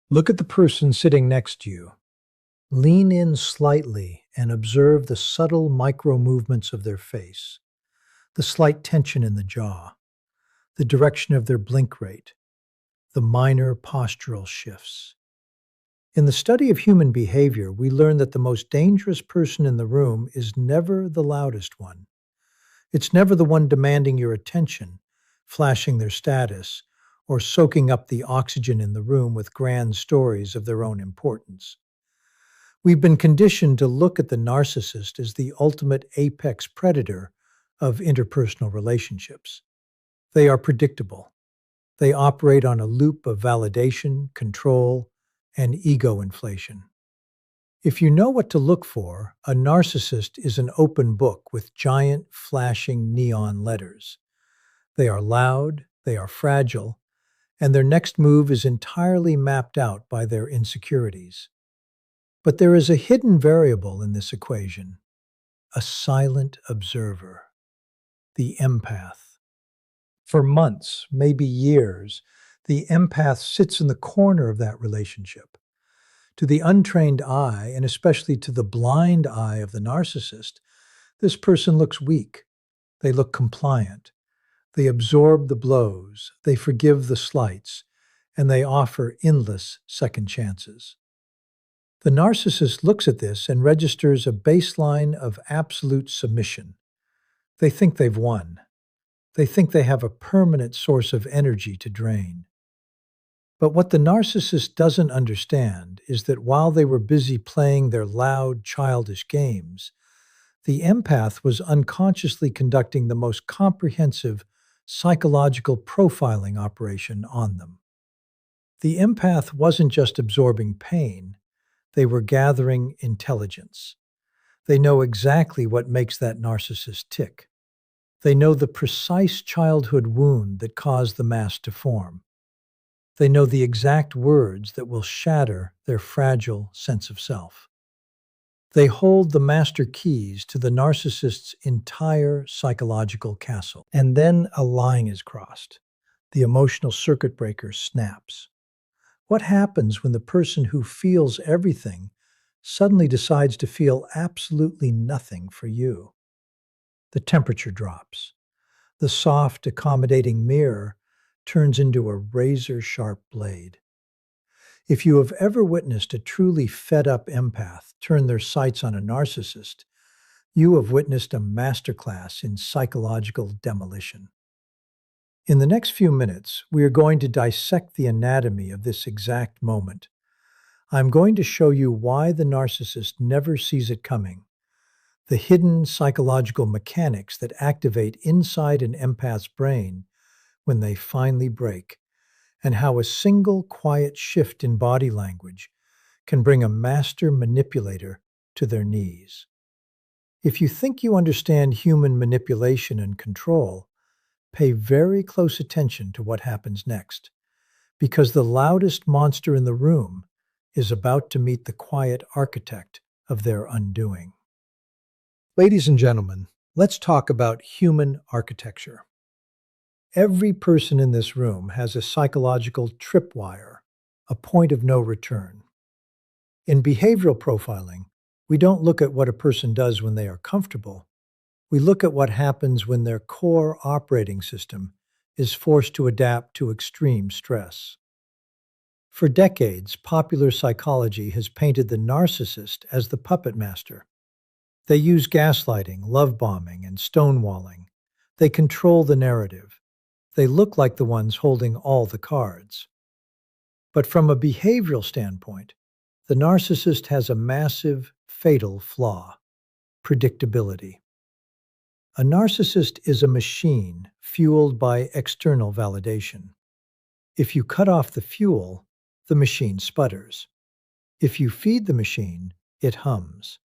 Look at the person sitting next to you. Lean in slightly and observe the subtle micro movements of their face, the slight tension in the jaw, the direction of their blink rate, the minor postural shifts. In the study of human behavior, we learn that the most dangerous person in the room is never the loudest one. It's never the one demanding your attention, flashing their status, or soaking up the oxygen in the room with grand stories of their own importance. We've been conditioned to look at the narcissist as the ultimate apex predator of interpersonal relationships. They are predictable. They operate on a loop of validation, control, and ego inflation. If you know what to look for, a narcissist is an open book with giant, flashing neon letters. They are loud, they are fragile, and their next move is entirely mapped out by their insecurities. But there is a hidden variable in this equation, a silent observer, the empath. For months, maybe years, the empath sits in the corner of that relationship. To the untrained eye, and especially to the blind eye of the narcissist, this person looks weak. They look compliant. They absorb the blows, they forgive the slights, and they offer endless second chances. The narcissist looks at this and registers a baseline of absolute submission. They think they've won. They think they have a permanent source of energy to drain. But what the narcissist doesn't understand is that while they were busy playing their loud, childish games, the empath was unconsciously conducting the most comprehensive psychological profiling operation on them. The empath wasn't just absorbing pain, they were gathering intelligence. They know exactly what makes that narcissist tick. They know the precise childhood wound that caused the mask to form. They know the exact words that will shatter their fragile sense of self. They hold the master keys to the narcissist's entire psychological castle. And then a line is crossed. The emotional circuit breaker snaps. What happens when the person who feels everything suddenly decides to feel absolutely nothing for you? The temperature drops. The soft, accommodating mirror turns into a razor-sharp blade. If you have ever witnessed a truly fed-up empath turn their sights on a narcissist, you have witnessed a masterclass in psychological demolition. In the next few minutes, we are going to dissect the anatomy of this exact moment. I'm going to show you why the narcissist never sees it coming, the hidden psychological mechanics that activate inside an empath's brain when they finally break, and how a single quiet shift in body language can bring a master manipulator to their knees. If you think you understand human manipulation and control, pay very close attention to what happens next, because the loudest monster in the room is about to meet the quiet architect of their undoing. Ladies and gentlemen, let's talk about human architecture. Every person in this room has a psychological tripwire, a point of no return. In behavioral profiling, we don't look at what a person does when they are comfortable. We look at what happens when their core operating system is forced to adapt to extreme stress. For decades, popular psychology has painted the narcissist as the puppet master. They use gaslighting, love bombing, and stonewalling. They control the narrative. They look like the ones holding all the cards. But from a behavioral standpoint, the narcissist has a massive, fatal flaw: predictability. A narcissist is a machine fueled by external validation. If you cut off the fuel, the machine sputters. If you feed the machine, it hums.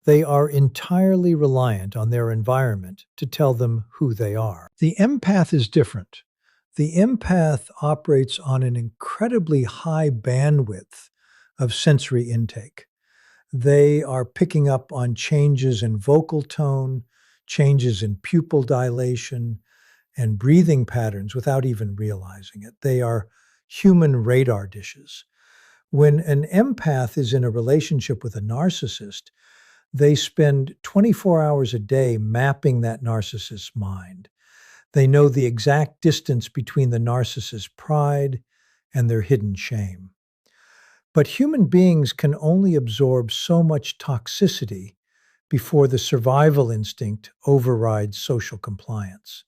They are entirely reliant on their environment to tell them who they are. The empath is different. The empath operates on an incredibly high bandwidth of sensory intake. They are picking up on changes in vocal tone, changes in pupil dilation, and breathing patterns without even realizing it. They are human radar dishes. When an empath is in a relationship with a narcissist, they spend 24 hours a day mapping that narcissist's mind. They know the exact distance between the narcissist's pride and their hidden shame. But human beings can only absorb so much toxicity before the survival instinct overrides social compliance.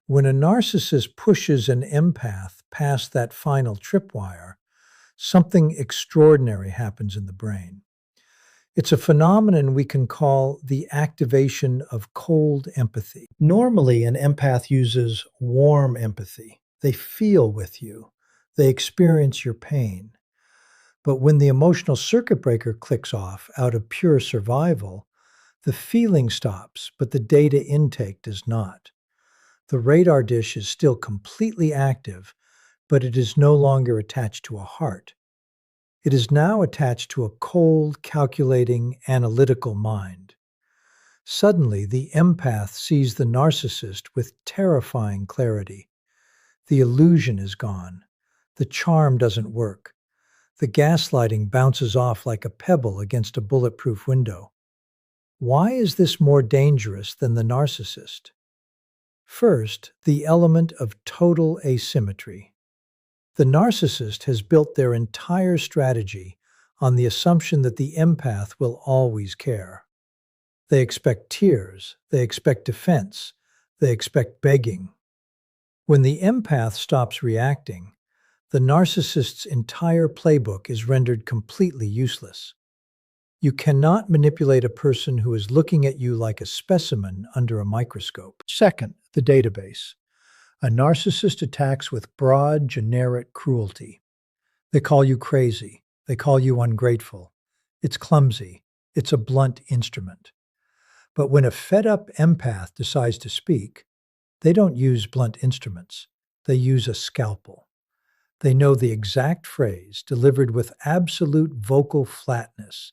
When a narcissist pushes an empath past that final tripwire, something extraordinary happens in the brain. It's a phenomenon we can call the activation of cold empathy. Normally, an empath uses warm empathy. They feel with you. They experience your pain. But when the emotional circuit breaker clicks off out of pure survival, the feeling stops, but the data intake does not. The radar dish is still completely active, but it is no longer attached to a heart. It is now attached to a cold, calculating, analytical mind. Suddenly, the empath sees the narcissist with terrifying clarity. The illusion is gone. The charm doesn't work. The gaslighting bounces off like a pebble against a bulletproof window. Why is this more dangerous than the narcissist? First, the element of total asymmetry. The narcissist has built their entire strategy on the assumption that the empath will always care. They expect tears, they expect defense, they expect begging. When the empath stops reacting, the narcissist's entire playbook is rendered completely useless. You cannot manipulate a person who is looking at you like a specimen under a microscope. Second, the database. A narcissist attacks with broad, generic cruelty. They call you crazy. They call you ungrateful. It's clumsy. It's a blunt instrument. But when a fed-up empath decides to speak, they don't use blunt instruments. They use a scalpel. They know the exact phrase, delivered with absolute vocal flatness,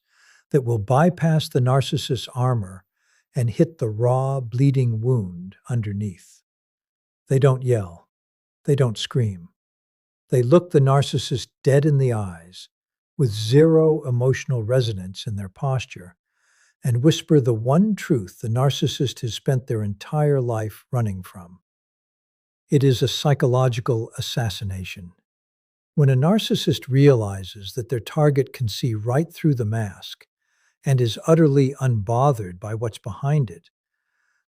that will bypass the narcissist's armor and hit the raw, bleeding wound underneath. They don't yell. They don't scream. They look the narcissist dead in the eyes, with zero emotional resonance in their posture, and whisper the one truth the narcissist has spent their entire life running from. It is a psychological assassination. When a narcissist realizes that their target can see right through the mask and is utterly unbothered by what's behind it,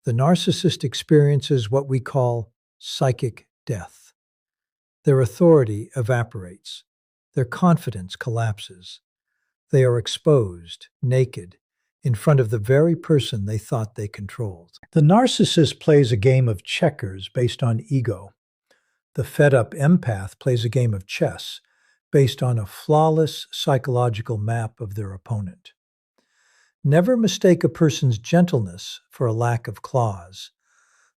the narcissist experiences what we call psychic death. Their authority evaporates. Their confidence collapses. They are exposed, naked, in front of the very person they thought they controlled. The narcissist plays a game of checkers based on ego. The fed-up empath plays a game of chess based on a flawless psychological map of their opponent. Never mistake a person's gentleness for a lack of claws.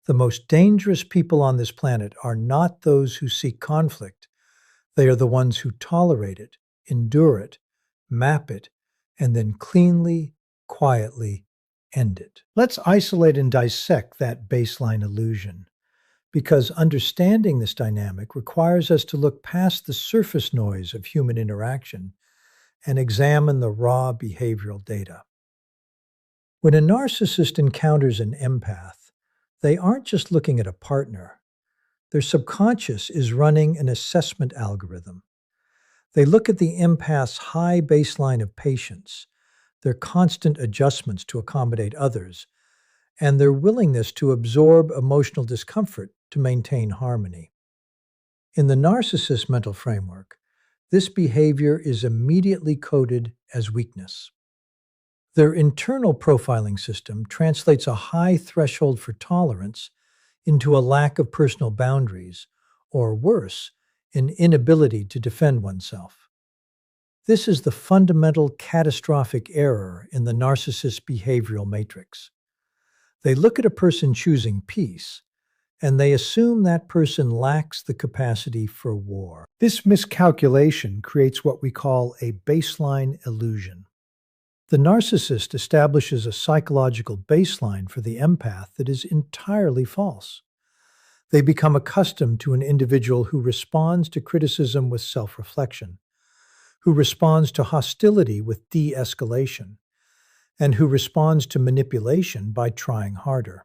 The most dangerous people on this planet are not those who seek conflict. They are the ones who tolerate it, endure it, map it, and then cleanly, quietly end it. Let's isolate and dissect that baseline illusion, because understanding this dynamic requires us to look past the surface noise of human interaction and examine the raw behavioral data. When a narcissist encounters an empath, they aren't just looking at a partner. Their subconscious is running an assessment algorithm. They look at the empath's high baseline of patience, their constant adjustments to accommodate others, and their willingness to absorb emotional discomfort to maintain harmony. In the narcissist mental framework, this behavior is immediately coded as weakness. Their internal profiling system translates a high threshold for tolerance into a lack of personal boundaries, or worse, an inability to defend oneself. This is the fundamental catastrophic error in the narcissist behavioral matrix. They look at a person choosing peace, and they assume that person lacks the capacity for war. This miscalculation creates what we call a baseline illusion. The narcissist establishes a psychological baseline for the empath that is entirely false. They become accustomed to an individual who responds to criticism with self-reflection, who responds to hostility with de-escalation, and who responds to manipulation by trying harder.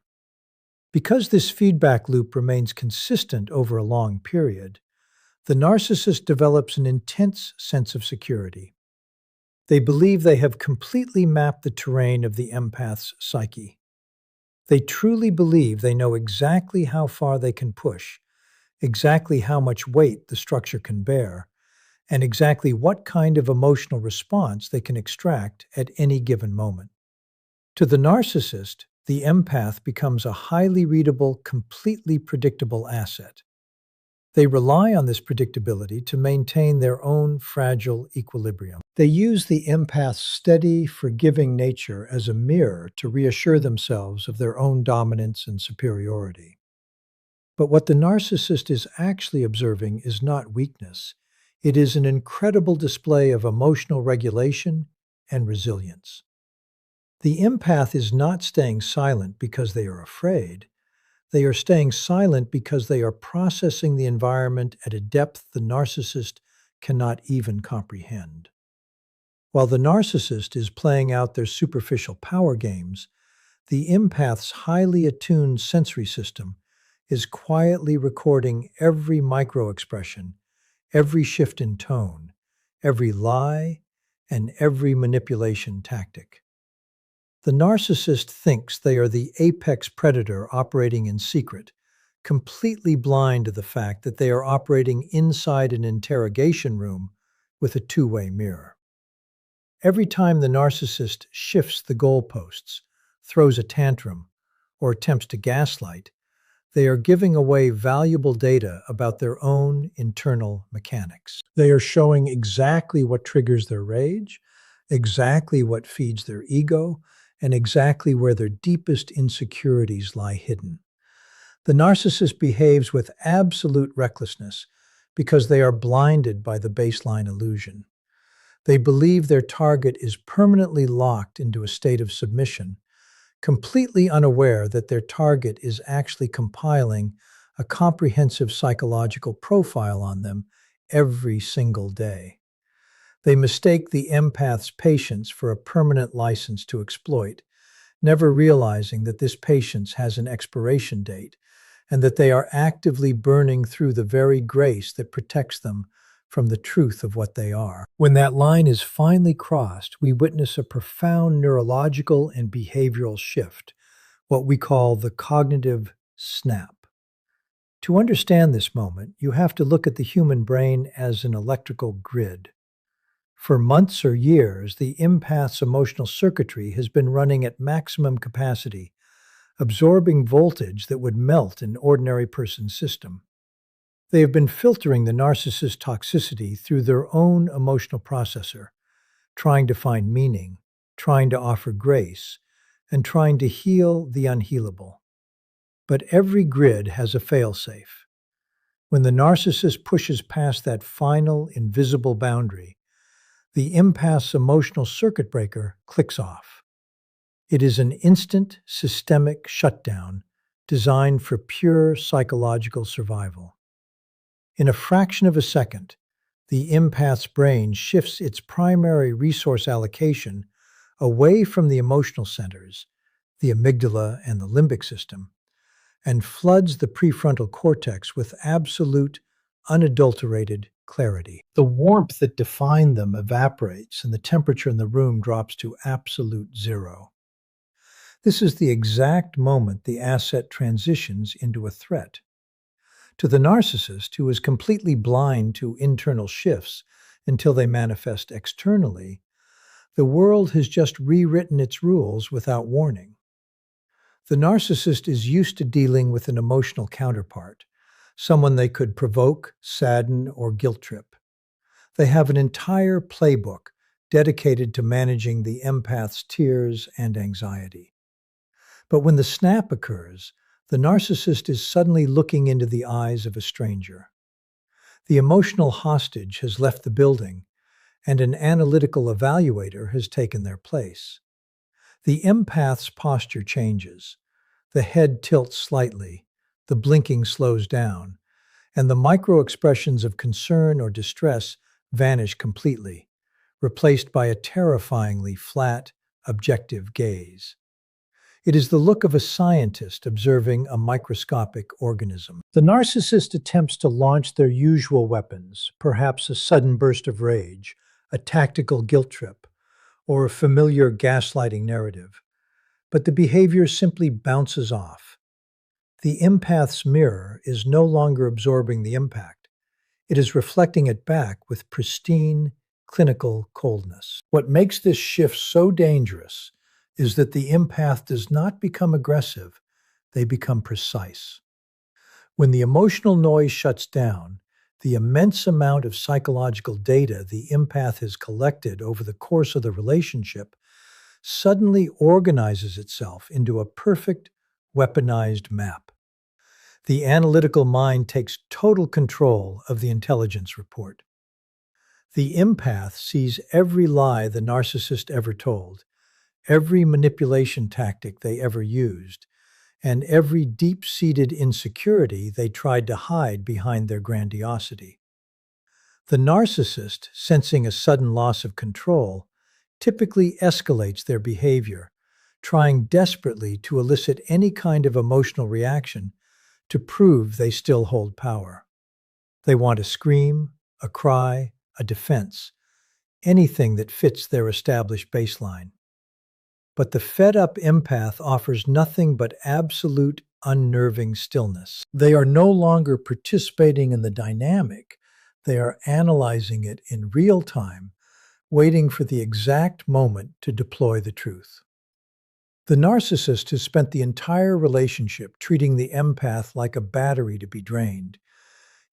Because this feedback loop remains consistent over a long period, the narcissist develops an intense sense of security. They believe they have completely mapped the terrain of the empath's psyche. They truly believe they know exactly how far they can push, exactly how much weight the structure can bear, and exactly what kind of emotional response they can extract at any given moment. To the narcissist, the empath becomes a highly readable, completely predictable asset. They rely on this predictability to maintain their own fragile equilibrium. They use the empath's steady, forgiving nature as a mirror to reassure themselves of their own dominance and superiority. But what the narcissist is actually observing is not weakness. It is an incredible display of emotional regulation and resilience. The empath is not staying silent because they are afraid. They are staying silent because they are processing the environment at a depth the narcissist cannot even comprehend. While the narcissist is playing out their superficial power games, the empath's highly attuned sensory system is quietly recording every micro-expression, every shift in tone, every lie, and every manipulation tactic. The narcissist thinks they are the apex predator operating in secret, completely blind to the fact that they are operating inside an interrogation room with a two-way mirror. Every time the narcissist shifts the goalposts, throws a tantrum, or attempts to gaslight, they are giving away valuable data about their own internal mechanics. They are showing exactly what triggers their rage, exactly what feeds their ego, and exactly where their deepest insecurities lie hidden. The narcissist behaves with absolute recklessness because they are blinded by the baseline illusion. They believe their target is permanently locked into a state of submission, completely unaware that their target is actually compiling a comprehensive psychological profile on them every single day. They mistake the empath's patience for a permanent license to exploit, never realizing that this patience has an expiration date and that they are actively burning through the very grace that protects them from the truth of what they are. When that line is finally crossed, we witness a profound neurological and behavioral shift, what we call the cognitive snap. To understand this moment, you have to look at the human brain as an electrical grid. For months or years, the empath's emotional circuitry has been running at maximum capacity, absorbing voltage that would melt an ordinary person's system. They have been filtering the narcissist's toxicity through their own emotional processor, trying to find meaning, trying to offer grace, and trying to heal the unhealable. But every grid has a failsafe. When the narcissist pushes past that final, invisible boundary, the empath's emotional circuit breaker clicks off. It is an instant, systemic shutdown designed for pure psychological survival. In a fraction of a second, the empath's brain shifts its primary resource allocation away from the emotional centers, the amygdala and the limbic system, and floods the prefrontal cortex with absolute, unadulterated clarity. The warmth that defined them evaporates and the temperature in the room drops to absolute zero. This is the exact moment the asset transitions into a threat. To the narcissist, who is completely blind to internal shifts until they manifest externally, the world has just rewritten its rules without warning. The narcissist is used to dealing with an emotional counterpart, someone they could provoke, sadden, or guilt trip. They have an entire playbook dedicated to managing the empath's tears and anxiety. But when the snap occurs, the narcissist is suddenly looking into the eyes of a stranger. The emotional hostage has left the building, and an analytical evaluator has taken their place. The empath's posture changes. The head tilts slightly, the blinking slows down, and the micro-expressions of concern or distress vanish completely, replaced by a terrifyingly flat, objective gaze. It is the look of a scientist observing a microscopic organism. The narcissist attempts to launch their usual weapons, perhaps a sudden burst of rage, a tactical guilt trip, or a familiar gaslighting narrative. But the behavior simply bounces off. The empath's mirror is no longer absorbing the impact. It is reflecting it back with pristine, clinical coldness. What makes this shift so dangerous is that the empath does not become aggressive, they become precise. When the emotional noise shuts down, the immense amount of psychological data the empath has collected over the course of the relationship suddenly organizes itself into a perfect, weaponized map. The analytical mind takes total control of the intelligence report. The empath sees every lie the narcissist ever told, every manipulation tactic they ever used, and every deep-seated insecurity they tried to hide behind their grandiosity. The narcissist, sensing a sudden loss of control, typically escalates their behavior, trying desperately to elicit any kind of emotional reaction to prove they still hold power. They want a scream, a cry, a defense, anything that fits their established baseline. But the fed-up empath offers nothing but absolute, unnerving stillness. They are no longer participating in the dynamic, they are analyzing it in real time, waiting for the exact moment to deploy the truth. The narcissist has spent the entire relationship treating the empath like a battery to be drained,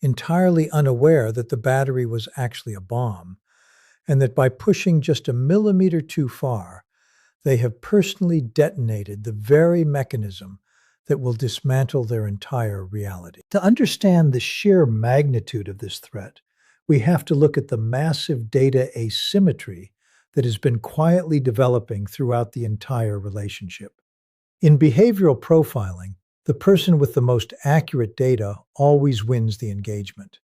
entirely unaware that the battery was actually a bomb, and that by pushing just a millimeter too far, they have personally detonated the very mechanism that will dismantle their entire reality. To understand the sheer magnitude of this threat, we have to look at the massive data asymmetry that has been quietly developing throughout the entire relationship. In behavioral profiling, the person with the most accurate data always wins the engagement.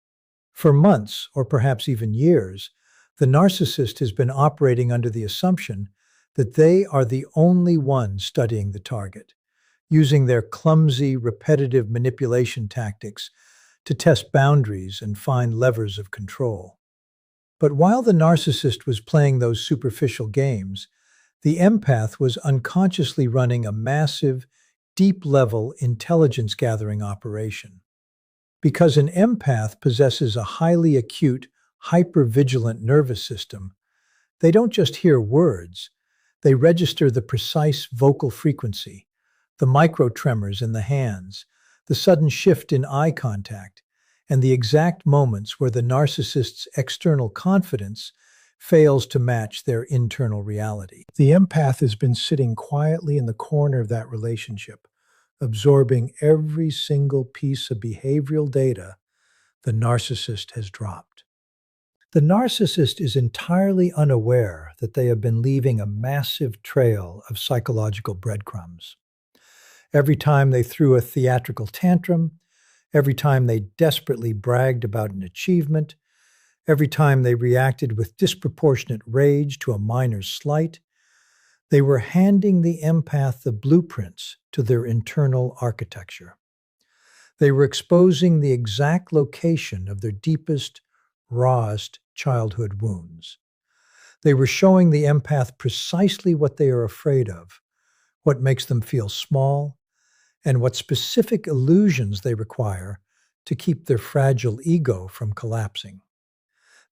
For months, or perhaps even years, the narcissist has been operating under the assumption that they are the only ones studying the target, using their clumsy, repetitive manipulation tactics to test boundaries and find levers of control. But while the narcissist was playing those superficial games, the empath was unconsciously running a massive, deep-level intelligence-gathering operation. Because an empath possesses a highly acute, hyper-vigilant nervous system, they don't just hear words, they register the precise vocal frequency, the micro-tremors in the hands, the sudden shift in eye contact, and the exact moments where the narcissist's external confidence fails to match their internal reality. The empath has been sitting quietly in the corner of that relationship, absorbing every single piece of behavioral data the narcissist has dropped. The narcissist is entirely unaware that they have been leaving a massive trail of psychological breadcrumbs. Every time they threw a theatrical tantrum, every time they desperately bragged about an achievement, every time they reacted with disproportionate rage to a minor slight, they were handing the empath the blueprints to their internal architecture. They were exposing the exact location of their deepest, rawest childhood wounds. They were showing the empath precisely what they are afraid of, what makes them feel small, and what specific illusions they require to keep their fragile ego from collapsing.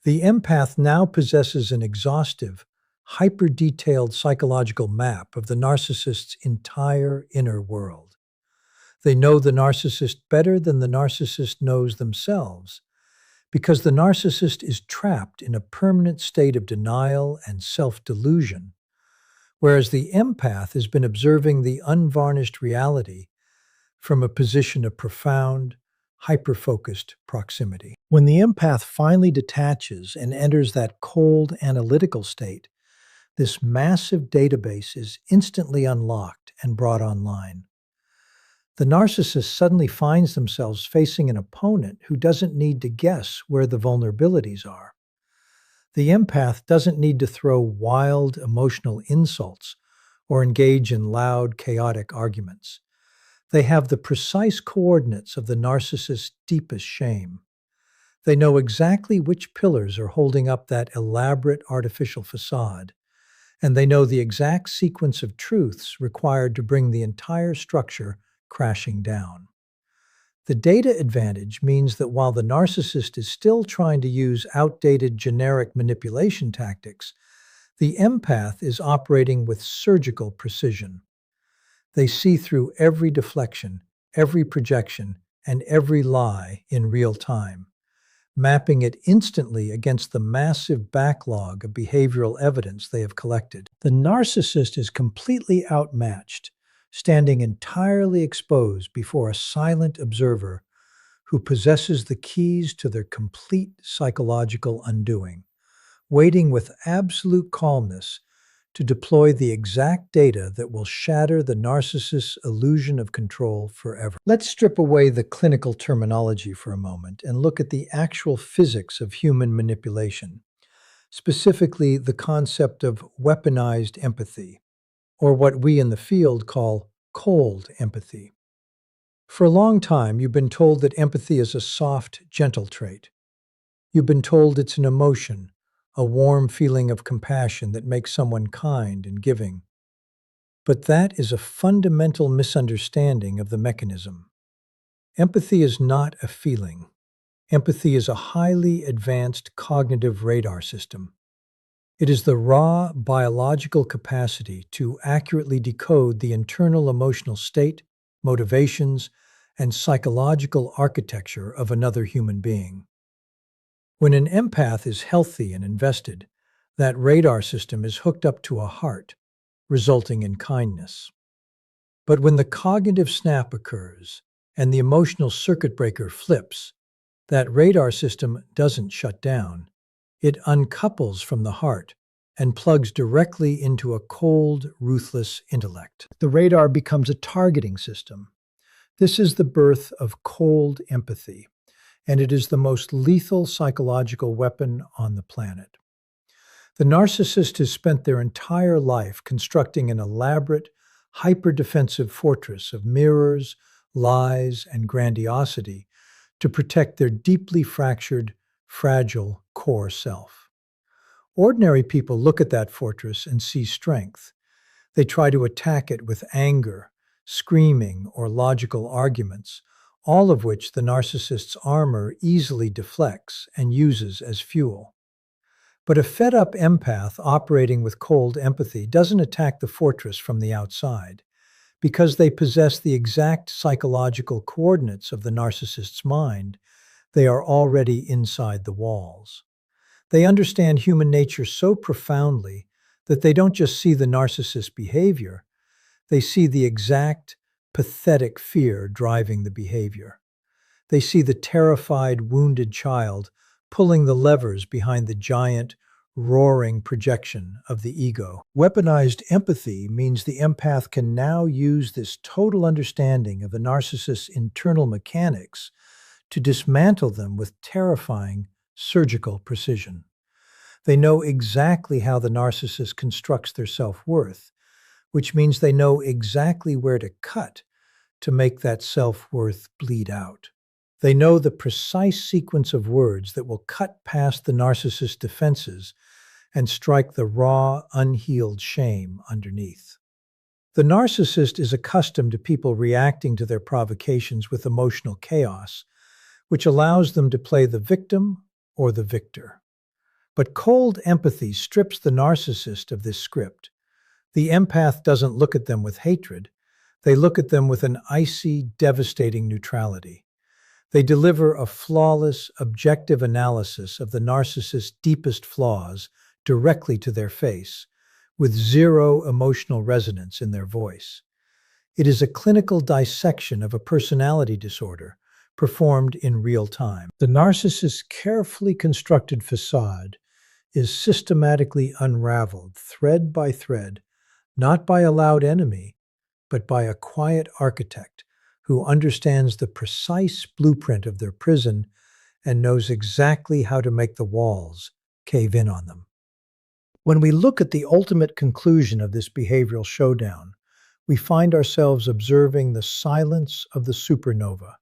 The empath now possesses an exhaustive, hyper-detailed psychological map of the narcissist's entire inner world. They know the narcissist better than the narcissist knows themselves, because the narcissist is trapped in a permanent state of denial and self-delusion, whereas the empath has been observing the unvarnished reality from a position of profound, hyper-focused proximity. When the empath finally detaches and enters that cold, analytical state, this massive database is instantly unlocked and brought online. The narcissist suddenly finds themselves facing an opponent who doesn't need to guess where the vulnerabilities are. The empath doesn't need to throw wild emotional insults or engage in loud, chaotic arguments. They have the precise coordinates of the narcissist's deepest shame. They know exactly which pillars are holding up that elaborate artificial facade, and they know the exact sequence of truths required to bring the entire structure crashing down. The data advantage means that while the narcissist is still trying to use outdated generic manipulation tactics, the empath is operating with surgical precision. They see through every deflection, every projection, and every lie in real time, mapping it instantly against the massive backlog of behavioral evidence they have collected. The narcissist is completely outmatched, standing entirely exposed before a silent observer who possesses the keys to their complete psychological undoing, waiting with absolute calmness to deploy the exact data that will shatter the narcissist's illusion of control forever. Let's strip away the clinical terminology for a moment and look at the actual physics of human manipulation, specifically the concept of weaponized empathy, or what we in the field call cold empathy. For a long time, you've been told that empathy is a soft, gentle trait. You've been told it's an emotion, a warm feeling of compassion that makes someone kind and giving. But that is a fundamental misunderstanding of the mechanism. Empathy is not a feeling. Empathy is a highly advanced cognitive radar system. It is the raw biological capacity to accurately decode the internal emotional state, motivations, and psychological architecture of another human being. When an empath is healthy and invested, that radar system is hooked up to a heart, resulting in kindness. But when the cognitive snap occurs and the emotional circuit breaker flips, that radar system doesn't shut down. It uncouples from the heart and plugs directly into a cold, ruthless intellect. The radar becomes a targeting system. This is the birth of cold empathy, and it is the most lethal psychological weapon on the planet. The narcissist has spent their entire life constructing an elaborate, hyper-defensive fortress of mirrors, lies, and grandiosity to protect their deeply fractured, fragile core self. Ordinary people look at that fortress and see strength. They try to attack it with anger, screaming, or logical arguments, all of which the narcissist's armor easily deflects and uses as fuel. But a fed-up empath operating with cold empathy doesn't attack the fortress from the outside, because they possess the exact psychological coordinates of the narcissist's mind. They are already inside the walls. They understand human nature so profoundly that they don't just see the narcissist's behavior, they see the exact, pathetic fear driving the behavior. They see the terrified, wounded child pulling the levers behind the giant, roaring projection of the ego. Weaponized empathy means the empath can now use this total understanding of the narcissist's internal mechanics to dismantle them with terrifying, surgical precision. They know exactly how the narcissist constructs their self-worth, which means they know exactly where to cut to make that self-worth bleed out. They know the precise sequence of words that will cut past the narcissist's defenses and strike the raw, unhealed shame underneath. The narcissist is accustomed to people reacting to their provocations with emotional chaos, which allows them to play the victim or the victor. But cold empathy strips the narcissist of this script. The empath doesn't look at them with hatred. They look at them with an icy, devastating neutrality. They deliver a flawless, objective analysis of the narcissist's deepest flaws directly to their face, with zero emotional resonance in their voice. It is a clinical dissection of a personality disorder performed in real time. The narcissist's carefully constructed facade is systematically unraveled, thread by thread, not by a loud enemy, but by a quiet architect who understands the precise blueprint of their prison and knows exactly how to make the walls cave in on them. When we look at the ultimate conclusion of this behavioral showdown, we find ourselves observing the silence of the supernova,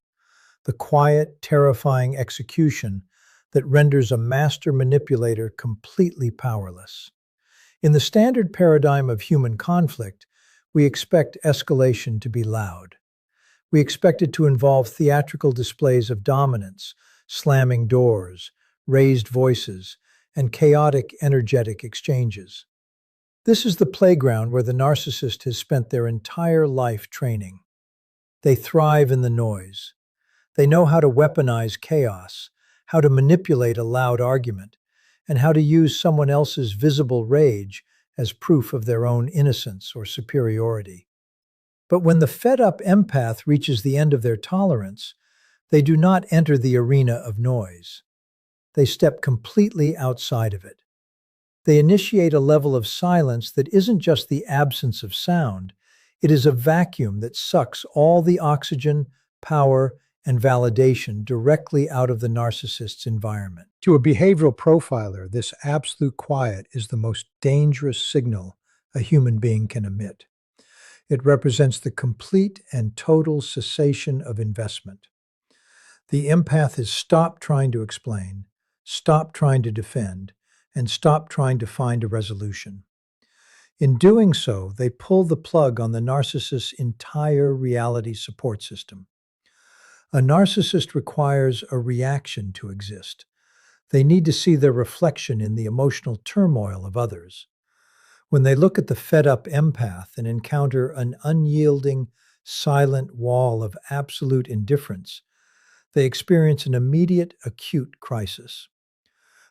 the quiet, terrifying execution that renders a master manipulator completely powerless. In the standard paradigm of human conflict, we expect escalation to be loud. We expect it to involve theatrical displays of dominance, slamming doors, raised voices, and chaotic, energetic exchanges. This is the playground where the narcissist has spent their entire life training. They thrive in the noise. They know how to weaponize chaos, how to manipulate a loud argument, and how to use someone else's visible rage as proof of their own innocence or superiority. But when the fed-up empath reaches the end of their tolerance, they do not enter the arena of noise. They step completely outside of it. They initiate a level of silence that isn't just the absence of sound, it is a vacuum that sucks all the oxygen, power, and validation directly out of the narcissist's environment. To a behavioral profiler, this absolute quiet is the most dangerous signal a human being can emit. It represents the complete and total cessation of investment. The empath has stopped trying to explain, stopped trying to defend, and stopped trying to find a resolution. In doing so, they pull the plug on the narcissist's entire reality support system. A narcissist requires a reaction to exist. They need to see their reflection in the emotional turmoil of others. When they look at the fed-up empath and encounter an unyielding, silent wall of absolute indifference, they experience an immediate, acute crisis.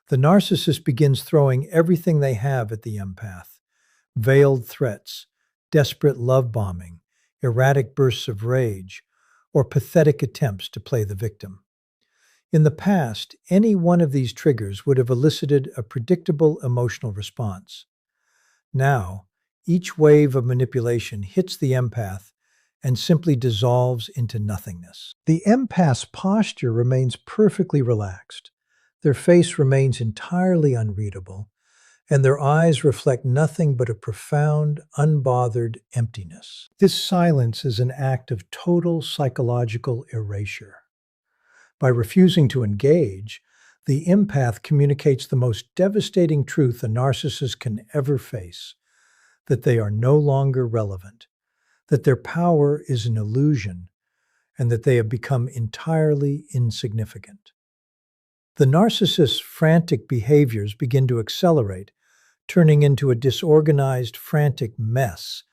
The narcissist begins throwing everything they have at the empath: veiled threats, desperate love bombing, erratic bursts of rage, or pathetic attempts to play the victim. In the past, any one of these triggers would have elicited a predictable emotional response. Now, each wave of manipulation hits the empath and simply dissolves into nothingness. The empath's posture remains perfectly relaxed. Their face remains entirely unreadable, and their eyes reflect nothing but a profound, unbothered emptiness. This silence is an act of total psychological erasure. By refusing to engage, the empath communicates the most devastating truth a narcissist can ever face: that they are no longer relevant, that their power is an illusion, and that they have become entirely insignificant. The narcissist's frantic behaviors begin to accelerate, turning into a disorganized, frantic mess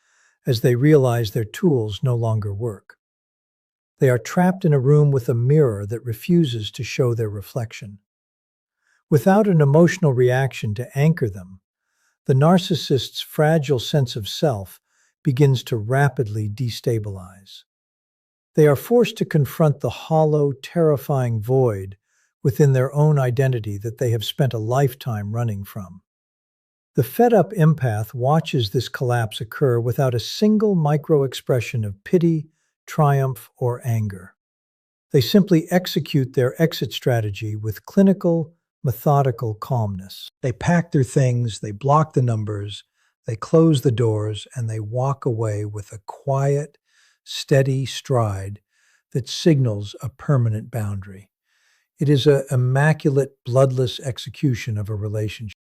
as they realize their tools no longer work. They are trapped in a room with a mirror that refuses to show their reflection. Without an emotional reaction to anchor them, the narcissist's fragile sense of self begins to rapidly destabilize. They are forced to confront the hollow, terrifying void within their own identity that they have spent a lifetime running from. The fed-up empath watches this collapse occur without a single micro-expression of pity, triumph, or anger. They simply execute their exit strategy with clinical, methodical calmness. They pack their things, they block the numbers, they close the doors, and they walk away with a quiet, steady stride that signals a permanent boundary. It is an immaculate, bloodless execution of a relationship.